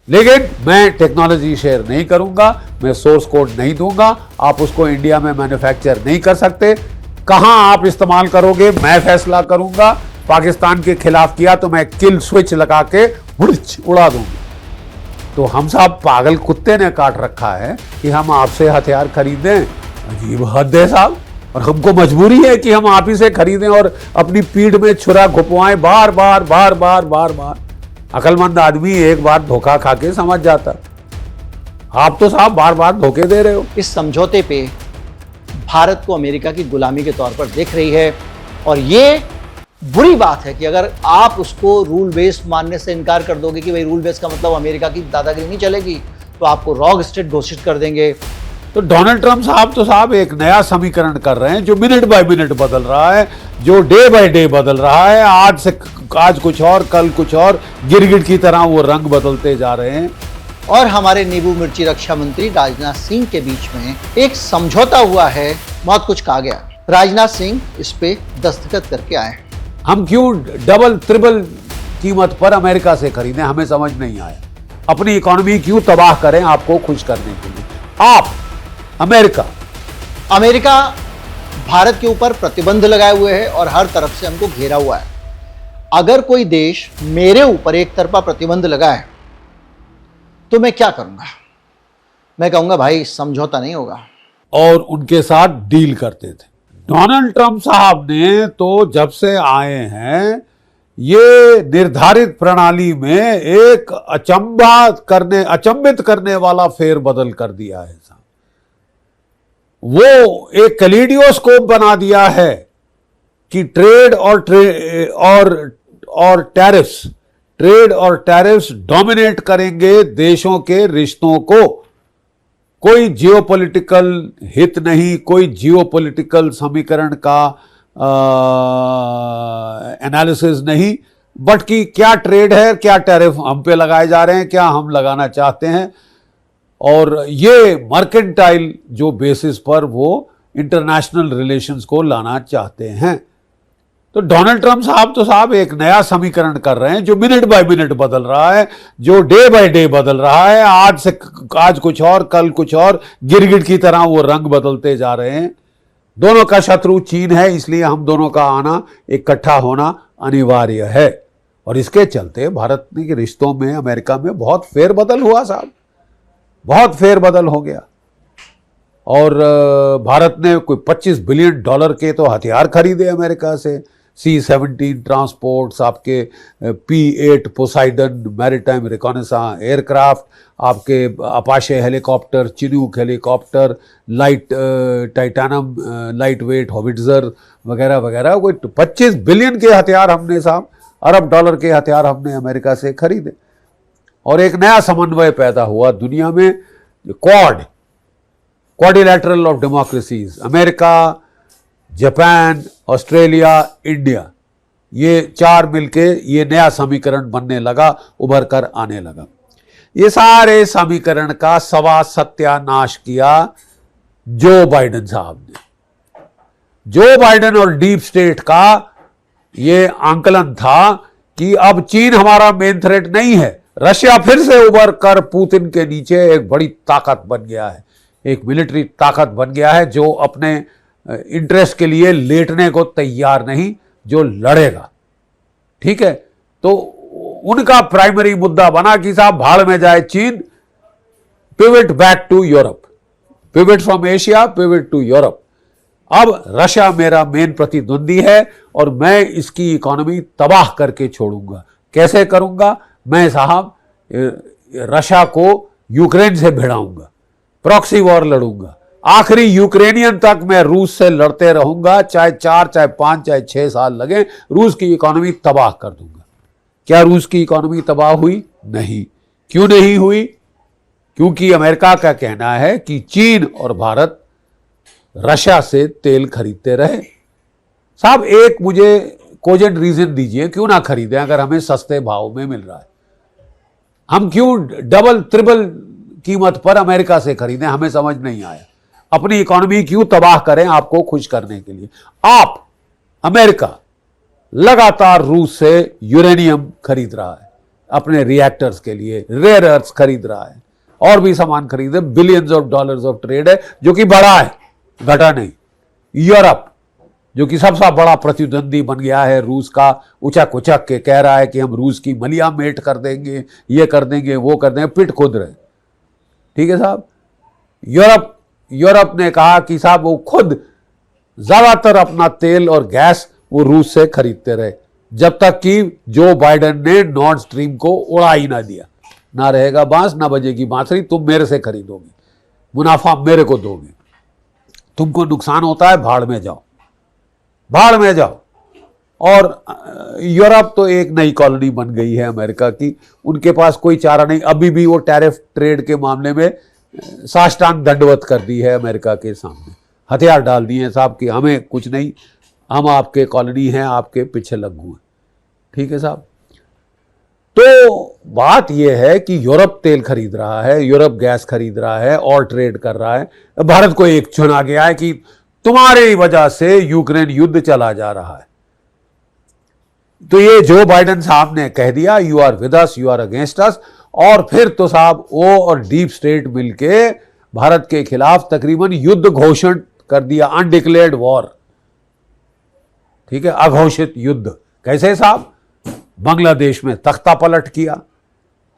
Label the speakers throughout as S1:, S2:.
S1: लेकिन मैं technology share नहीं करूंगा, मैं सोर्स कोड नहीं दूंगा, आप उसको इंडिया में मैन्युफैक्चर नहीं कर सकते। कहां आप इस्तेमाल करोगे मैं फैसला करूंगा। पाकिस्तान के खिलाफ किया तो मैं किल स्विच लगा के उड़ा दूंगा। तो हम साहब पागल कुत्ते ने काट रखा है कि हम आपसे हथियार खरीदें। अजीब हद है साहब, और हमको मजबूरी है कि हम आप ही से खरीदें और अपनी पीठ में छुरा घुपवाएं बार बार बार बार बार बार। अकलमंद आदमी एक बार धोखा खा के समझ जाता। आप तो साहब बार बार धोखे दे रहे हो।
S2: इस समझौते पे भारत को अमेरिका की गुलामी के तौर पर देख रही है, और ये बुरी बात है कि अगर आप उसको रूल बेस्ड मानने से इनकार कर दोगे कि भाई रूल बेस्ड का मतलब अमेरिका की दादागिरी नहीं चलेगी, तो आपको रॉग स्टेट घोषित कर देंगे।
S1: तो डोनाल्ड ट्रंप साहब तो साहब एक नया समीकरण कर रहे हैं जो मिनट बाय मिनट बदल रहा है, जो डे बाय डे बदल रहा है। आज कुछ और, कल कुछ और, गिरगिट की तरह वो रंग बदलते जा रहे हैं।
S2: और हमारे नींबू मिर्ची रक्षा मंत्री राजनाथ सिंह के बीच में एक समझौता हुआ है, बहुत कुछ कहा गया। राजनाथ सिंह इस पे दस्तखत करके आए।
S1: हम क्यों डबल ट्रिपल कीमत पर अमेरिका से खरीदें, हमें समझ नहीं आया। अपनी इकोनॉमी क्यों तबाह करें आपको खुश करने के लिए। आप
S2: अमेरिका भारत के ऊपर प्रतिबंध लगाए हुए है और हर तरफ से हमको घेरा हुआ है। अगर कोई देश मेरे ऊपर एक तरफा प्रतिबंध लगाए तो मैं क्या करूंगा? मैं कहूंगा भाई समझौता नहीं होगा,
S1: और उनके साथ डील करते थे। डोनाल्ड ट्रंप साहब ने तो जब से आए हैं ये निर्धारित प्रणाली में एक अचंभित करने वाला फेरबदल कर दिया है साहब। वो एक कैलिडियोस्कोप बना दिया है कि ट्रेड और टैरिफ्स डोमिनेट करेंगे देशों के रिश्तों को। कोई जियोपॉलिटिकल हित नहीं, कोई जियोपॉलिटिकल समीकरण का एनालिसिस नहीं, बट कि क्या ट्रेड है, क्या टैरिफ हम पे लगाए जा रहे हैं, क्या हम लगाना चाहते हैं। और ये मर्केंटाइल जो बेसिस पर वो इंटरनेशनल रिलेशंस को लाना चाहते हैं। तो डोनाल्ड ट्रंप साहब तो साहब एक नया समीकरण कर रहे हैं जो मिनट बाय मिनट बदल रहा है, जो डे बाय डे बदल रहा है। आज कुछ और, कल कुछ और, गिरगिट की तरह वो रंग बदलते जा रहे हैं। दोनों का शत्रु चीन है, इसलिए हम दोनों का आना, इकट्ठा होना अनिवार्य है। और इसके चलते भारत के रिश्तों में अमेरिका में बहुत फेरबदल हुआ साहब, बहुत फेरबदल हो गया। और भारत ने कोई $25 बिलियन के तो हथियार खरीदे अमेरिका से। C-17 ट्रांसपोर्ट्स, आपके P-8 Poseidon maritime reconnaissance aircraft, आपके Apache helicopter, Chinook helicopter, titanium light weight howitzer वगैरह वगैरह। कोई 25 बिलियन के हथियार हमने साहब, अरब डॉलर के हथियार हमने अमेरिका से खरीदे। और एक नया समन्वय पैदा हुआ दुनिया में, quadrilateral of democracies, America, Japan, Australia, India, ये चार मिलके ये नया समीकरण बनने लगा, उभर कर आने लगा। ये सारे समीकरण का सत्यानाश किया जो बाइडेन साहब ने। जो बाइडेन और डीप स्टेट का ये आंकलन था कि अब चीन हमारा मेन थ्रेट नहीं है। रशिया फिर से उभर कर पुतिन के नीचे एक बड़ी ताकत बन गया है, एक मिलिट्री ताकत बन गया है जो अपने इंटरेस्ट के लिए लेटने को तैयार नहीं, जो लड़ेगा। ठीक है, तो उनका प्राइमरी मुद्दा बना कि साहब भाड़ में जाए चीन, pivot back to Europe, pivot from Asia, pivot to Europe. अब रशिया मेरा मेन प्रतिद्वंदी है और मैं इसकी इकोनॉमी तबाह करके छोड़ूंगा। कैसे करूंगा? मैं साहब रशिया को यूक्रेन से भिड़ाऊंगा, प्रॉक्सी वॉर लड़ूंगा, आखिरी यूक्रेनियन तक मैं रूस से लड़ते रहूंगा, चाहे 4, चाहे 5, चाहे 6 साल लगे, रूस की इकोनॉमी तबाह कर दूंगा। क्या रूस की इकोनॉमी तबाह हुई? नहीं। क्यों नहीं हुई? क्योंकि अमेरिका का कहना है कि चीन और भारत रशिया से तेल खरीदते रहे। साहब एक मुझे कोजेंट रीजन दीजिए, क्यों ना खरीदें अगर हमें सस्ते भाव में मिल रहा है। हम क्यों डबल ट्रिपल कीमत पर अमेरिका से खरीदें, हमें समझ नहीं आया। अपनी इकोनॉमी क्यों तबाह करें आपको खुश करने के लिए। अमेरिका लगातार रूस से यूरेनियम खरीद रहा है, अपने रिएक्टर्स के लिए, रेयर अर्थ्स खरीद रहा है, और भी सामान खरीदे, billions of dollars of trade है जो कि बढ़ा है, घटा नहीं। यूरोप जो कि सबसे बड़ा प्रतिद्वंदी बन गया है रूस का, उचक उचक के कह रहा है कि हम रूस की मलिया मेट कर देंगे, ये कर देंगे, वो कर देंगे, पिट खुद रहे। ठीक है साहब। यूरोप ने कहा कि साहब वो खुद ज्यादातर अपना तेल और गैस वो रूस से खरीदते रहे, जब तक कि जो बाइडेन ने नॉर्थ स्ट्रीम को उड़ा ही ना दिया। ना रहेगा बांस, ना बजेगी बांसुरी, तुम मेरे से खरीदोगे, मुनाफा मेरे को दोगे, तुमको नुकसान होता है, भाड़ में जाओ, भाड़ में जाओ। और यूरोप तो एक नई कॉलोनी बन गई है अमेरिका की, उनके पास कोई चारा नहीं। अभी भी वो टैरिफ ट्रेड के मामले में साष्टांग दंडवत कर दी है अमेरिका के सामने, हथियार डाल दिए हैं साहब कि हमें कुछ नहीं, हम आपके कॉलोनी हैं, आपके पीछे लग्गू हैं। ठीक है साहब। तो बात यह है कि यूरोप तेल खरीद रहा है, यूरोप गैस खरीद रहा है और ट्रेड कर रहा है। भारत को एक चुना गया है कि तुम्हारी वजह से यूक्रेन युद्ध चला जा रहा है। तो ये जो बाइडेन साहब ने कह दिया, you are with us, you are against us, और फिर तो साहब ओ और डीप स्टेट मिलके भारत के खिलाफ तकरीबन युद्ध घोषण कर दिया, अनडिक्लेयर्ड वॉर। ठीक है, अघोषित युद्ध। कैसे साहब? बांग्लादेश में तख्ता पलट किया,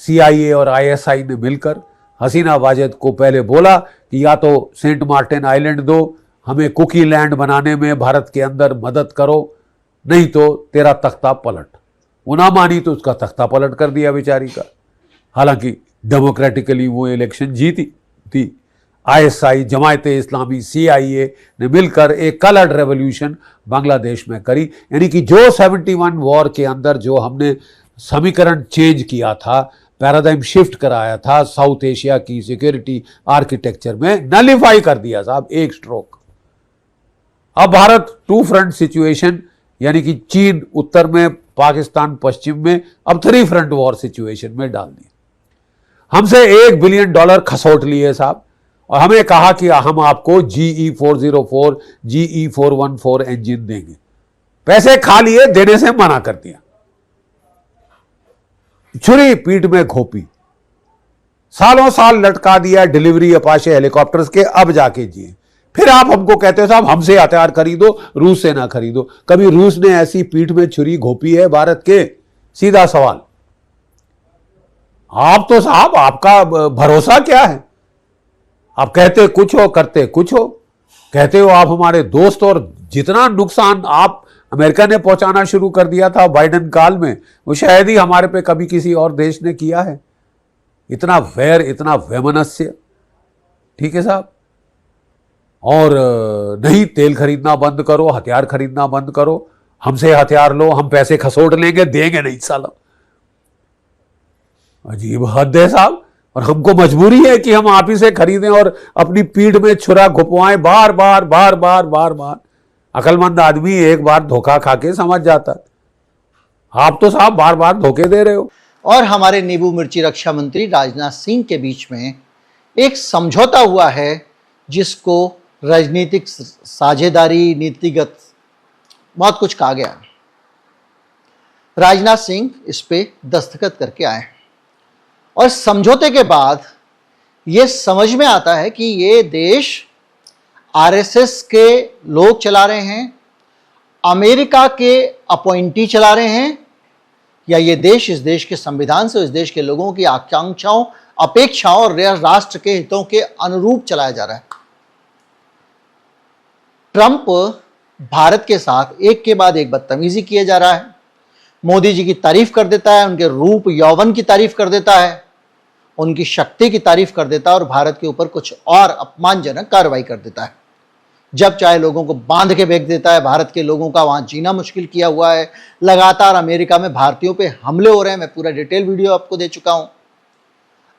S1: CIA और ISI ने मिलकर। हसीना वाजेद को पहले बोला कि या तो सेंट मार्टिन आइलैंड दो, हमें कुकी लैंड बनाने में भारत के अंदर मदद करो, नहीं तो तेरा तख्ता पलट। वो ना मानी तो उसका तख्ता पलट कर दिया बेचारी का। हालांकि डेमोक्रेटिकली वो इलेक्शन जीती थी। ISI, जमायते इस्लामी, CIA ने मिलकर एक कलर्ड रेवोल्यूशन बांग्लादेश में करी। यानी कि जो 71 वॉर के अंदर जो हमने समीकरण चेंज किया था, पैराडाइम शिफ्ट कराया था साउथ एशिया की सिक्योरिटी आर्किटेक्चर में, नलिफाई कर दिया साहब, एक स्ट्रोक। अब भारत टू फ्रंट सिचुएशन, यानी कि चीन उत्तर में, पाकिस्तान पश्चिम में, अब 3 फ्रंट वॉर सिचुएशन में डाल दिया। हमसे $1 बिलियन खसोट लिए साहब, और हमें कहा कि हम आपको GE-404, GE-414 इंजन देंगे। पैसे खा लिए, देने से मना कर दिया। छुरी पीठ में घोपी, सालों साल लटका दिया डिलीवरी अपाचे हेलीकॉप्टर्स के, अब जाके जिए। फिर आप हमको कहते हो साहब हमसे हथियार खरीदो, रूस से ना खरीदो। कभी रूस ने ऐसी पीठ में छुरी घोपी है भारत के? सीधा सवाल। आप तो साहब, आपका भरोसा क्या है? आप कहते कुछ हो, करते कुछ हो। कहते हो आप हमारे दोस्त, और जितना नुकसान आप अमेरिका ने पहुंचाना शुरू कर दिया था बाइडेन काल में, वो शायद ही हमारे पे कभी किसी और देश ने किया है। इतना वैर, इतना वैमनस्य। ठीक है साहब। और नहीं, तेल खरीदना बंद करो, हथियार खरीदना बंद करो, हमसे हथियार लो, हम पैसे खसोट लेंगे, देंगे नहीं साला। अजीब हद है साहब। और हमको मजबूरी है कि हम आप ही से खरीदें और अपनी पीठ में छुरा घुपवाएं बार बार बार बार बार बार। अकलमंद आदमी एक बार धोखा खा के समझ जाता। आप तो साहब बार बार धोखे दे रहे हो।
S2: और हमारे नींबू मिर्ची रक्षा मंत्री राजनाथ सिंह के बीच में एक समझौता हुआ है, जिसको राजनीतिक साझेदारी, नीतिगत बहुत कुछ कहा गया। राजनाथ सिंह इस पे दस्तखत करके आए, और समझौते के बाद यह समझ में आता है कि ये देश RSS के लोग चला रहे हैं, अमेरिका के अपॉइंटी चला रहे हैं, या ये देश इस देश के संविधान से, इस देश के लोगों की आकांक्षाओं, अपेक्षाओं और राष्ट्र के हितों के अनुरूप चलाया जा रहा है। ट्रंप भारत के साथ एक के बाद एक बदतमीजी किए जा रहा है। मोदी जी की तारीफ कर देता है, उनके रूप यौवन की तारीफ कर देता है, उनकी शक्ति की तारीफ कर देता है, और भारत के ऊपर कुछ और अपमानजनक कार्रवाई कर देता है। जब चाहे लोगों को बांध के फेंक देता है। भारत के लोगों का वहां जीना मुश्किल किया हुआ है। लगातार अमेरिका में भारतीयों पे हमले हो रहे हैं। मैं पूरा डिटेल वीडियो आपको दे चुका हूं।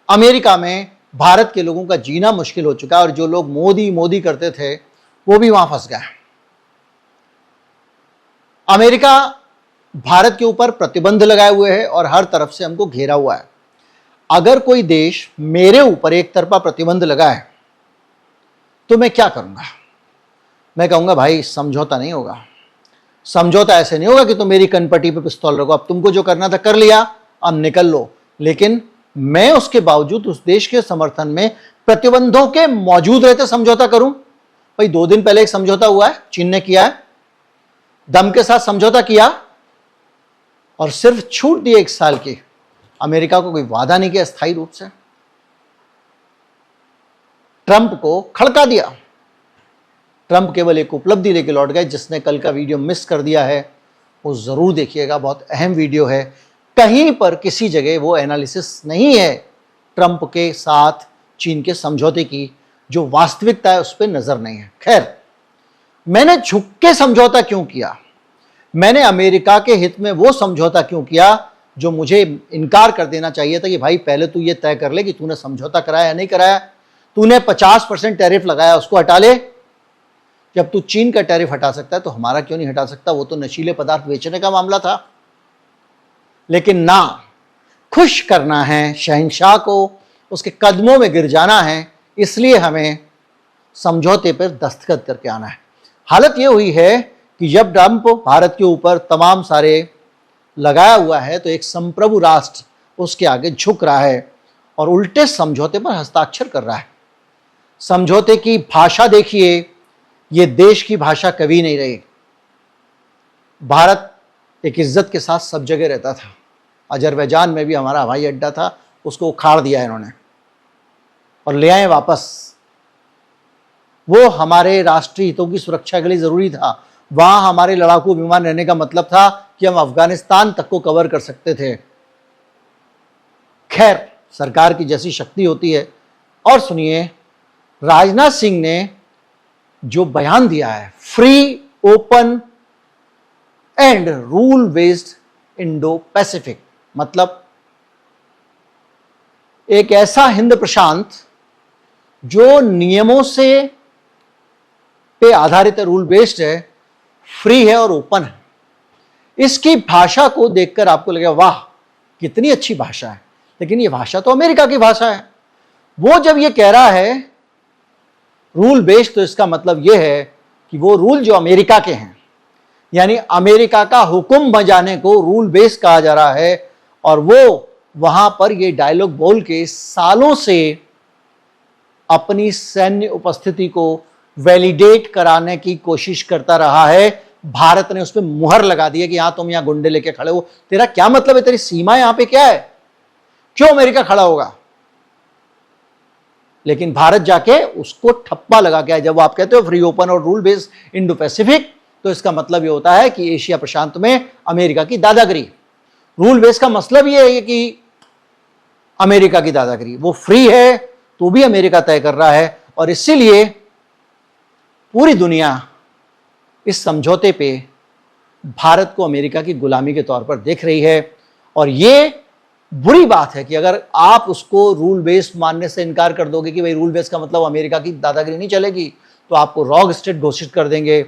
S2: अमेरिका में भारत के लोगों का जीना मुश्किल हो चुका है, और जो लोग मोदी मोदी करते थे वो भी वहां फंस गए। अमेरिका भारत के ऊपर प्रतिबंध लगाए हुए है और हर तरफ से हमको घेरा हुआ है। अगर कोई देश मेरे ऊपर एक तरफा प्रतिबंध लगाए तो मैं क्या करूंगा? मैं कहूंगा भाई समझौता नहीं होगा। समझौता ऐसे नहीं होगा कि तुम मेरी कनपट्टी पे पिस्तौल रखो, अब तुमको जो करना था कर लिया, अब निकल लो, लेकिन मैं उसके बावजूद उस देश के समर्थन में प्रतिबंधों के मौजूद रहते समझौता करूं। भाई 2 दिन पहले एक समझौता हुआ है, चीन ने किया है, दम के साथ समझौता किया और सिर्फ छूट दी 1 साल की। अमेरिका को कोई वादा नहीं किया स्थायी रूप से, ट्रंप को खड़का दिया। ट्रंप केवल एक उपलब्धि लेके लौट गए। जिसने कल का वीडियो मिस कर दिया है वो जरूर देखिएगा, बहुत अहम वीडियो है। कहीं पर किसी जगह वो एनालिसिस नहीं है ट्रंप के साथ चीन के समझौते की, जो वास्तविकता है उस पर नजर नहीं है। खैर, मैंने झुक के समझौता क्यों किया, मैंने अमेरिका के हित में वो समझौता क्यों किया जो मुझे इनकार कर देना चाहिए था कि भाई पहले तू ये तय कर ले कि तूने समझौता कराया या नहीं कराया। तूने 50% टैरिफ लगाया, उसको हटा ले। जब तू चीन का टैरिफ हटा सकता है तो हमारा क्यों नहीं हटा सकता? वो तो नशीले पदार्थ बेचने का मामला था। लेकिन ना, खुश करना है शहंशाह को, उसके कदमों में गिर जाना है, इसलिए हमें समझौते पर दस्तखत करके आना है। हालत ये हुई है कि जब ट्रंप भारत के ऊपर तमाम सारे लगाया हुआ है तो एक संप्रभु राष्ट्र उसके आगे झुक रहा है और उल्टे समझौते पर हस्ताक्षर कर रहा है। समझौते की भाषा देखिए, ये देश की भाषा कभी नहीं रही। भारत एक इज्जत के साथ सब जगह रहता था। अजरबैजान में भी हमारा हवाई अड्डा था, उसको उखाड़ दिया इन्होंने और ले आए वापस। वो हमारे राष्ट्रीय हितों की सुरक्षा के लिए जरूरी था। वहां हमारे लड़ाकू विमान रहने का मतलब था कि हम अफगानिस्तान तक को कवर कर सकते थे। खैर, सरकार की जैसी शक्ति होती है। और सुनिए, राजनाथ सिंह ने जो बयान दिया है, free, open and rule based Indo Pacific, मतलब एक ऐसा हिंद प्रशांत जो नियमों से पे आधारित है, रूल बेस्ड है, फ्री है और ओपन है। इसकी भाषा को देखकर आपको लगेगा वाह कितनी अच्छी भाषा है, लेकिन यह भाषा तो अमेरिका की भाषा है। वो जब ये कह रहा है रूल बेस्ड, तो इसका मतलब यह है कि वो रूल जो अमेरिका के हैं, यानी अमेरिका का हुक्म बजाने को रूल बेस्ड कहा जा रहा है। और वो वहां पर ये डायलॉग बोल के सालों से अपनी सैन्य उपस्थिति को वैलिडेट कराने की कोशिश करता रहा है। भारत ने उस पर मुहर लगा दी है कि हाँ तुम यहां गुंडे लेके खड़े हो, तेरा क्या मतलब है, तेरी सीमा यहां पे क्या है, क्यों अमेरिका खड़ा होगा? लेकिन भारत जाके उसको ठप्पा लगा के आया। जब आप कहते हो फ्री, ओपन और रूल बेस्ड इंडो पैसिफिक, तो इसका मतलब यह होता है कि एशिया प्रशांत में अमेरिका की दादागिरी। रूल बेस्ड का मतलब यह है कि अमेरिका की दादागिरी। वो फ्री है तो भी अमेरिका तय कर रहा है, और इसीलिए पूरी दुनिया इस समझौते पे भारत को अमेरिका की गुलामी के तौर पर देख रही है। और ये बुरी बात है कि अगर आप उसको रूल बेस्ड मानने से इनकार कर दोगे कि भाई रूल बेस्ड का मतलब अमेरिका की दादागिरी नहीं चलेगी, तो आपको रॉग स्टेट घोषित कर देंगे।